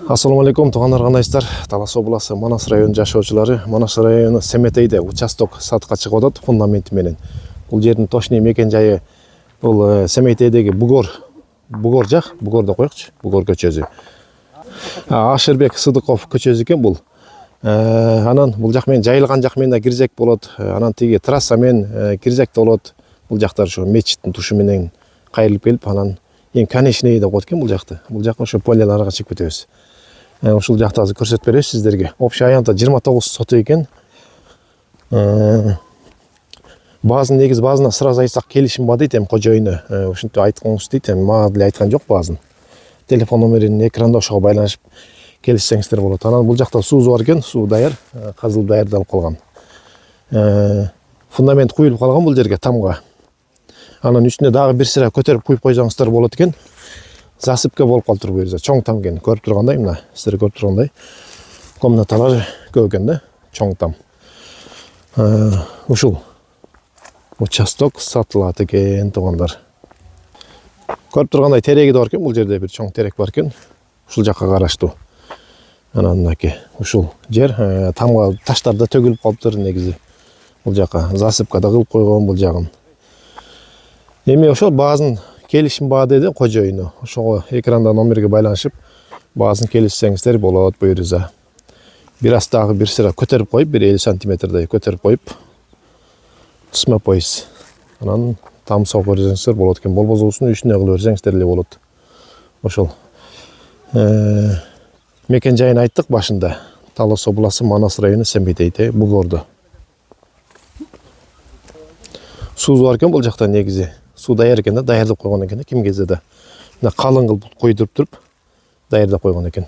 Assalamu алейкум, тугандар, кандайсыздар? Талас областы Манас районунун жашоочулары. Манас району Семетейде участок сатка чыгып атат фундаменти менен. Бул жердин точный мекен жайы бул Семетейдеги Бугор жак, Бугор деп коёкчу, Бугор көчөсү. Ашырбек Сыдыков көчөсү экен бул. Анан бул жак менен жайылган жак менен киржек болот. Анан тиги трасса менен киржек болот. Бул жактар ошо мечиттин тушу менен кайрылып келип, анан эң конечный деп коет экен бул жакты. Бул жакка ошо поляларга чыгып кетебиз. Ушул жакты азыр көрсөтүп беребиз сиздерге. Общий аянтта 29 соту экен. Баазын негиз баазына сразу айтсак келишим бар дейт, эми кожоюну ушинтип айткыңыз дейт, эми мага деле айткан жок баазын. Телефон номерин экранда ошого байланышып келишсеңиздер болот. Анан бул жакта суусу бар экен, суу даяр, казылып даярдалып калган. Фундамент куюлуп калган бул жерге тамга. Анан үстүнө дагы бир сыра көтөрүп куюп койсоңуздар болот экен. Засыпка болуп калыптыр бу жерде. Чоң там экен, көрүп тургандай мына, сиздер көрүп тургандай. Комнаталар көп экен да, чоң там. Ушул участок сатылат экен, туугандар. Көрүп тургандай тереги да бар экен, бул жерде бир чоң терек бар экен. Ушул жакка караштуу. Анан мынакей, ушул жер тамга таштар да төгүлүп калыптыр негизи. Бул жакка засыпка да кылып койгон бул жагын. Эми ошол баазын келишим бар деди кожоюну. Ошого экранда номерге байланышып баазын келишсеңиздер болот буюрса. Бир аз дагы бир сыра көтөрүп коюп, 1-50 сантиметрдей көтөрүп коюп түсмөп койсуз. Анан там согуп берсеңиздер болот экен. Болбосо усун үстүнө кылып берсеңиздер эле болот. Ошол. Мекен жайын айттык башында. Талас областы Манас району Семетейде, Бугордо. Суу бар экен бул жакта негизи. Суу даяр экен да, даярдап койгон экен да, ким кезде да. Мына калың кылып койдуруп туруп даярдап койгон экен.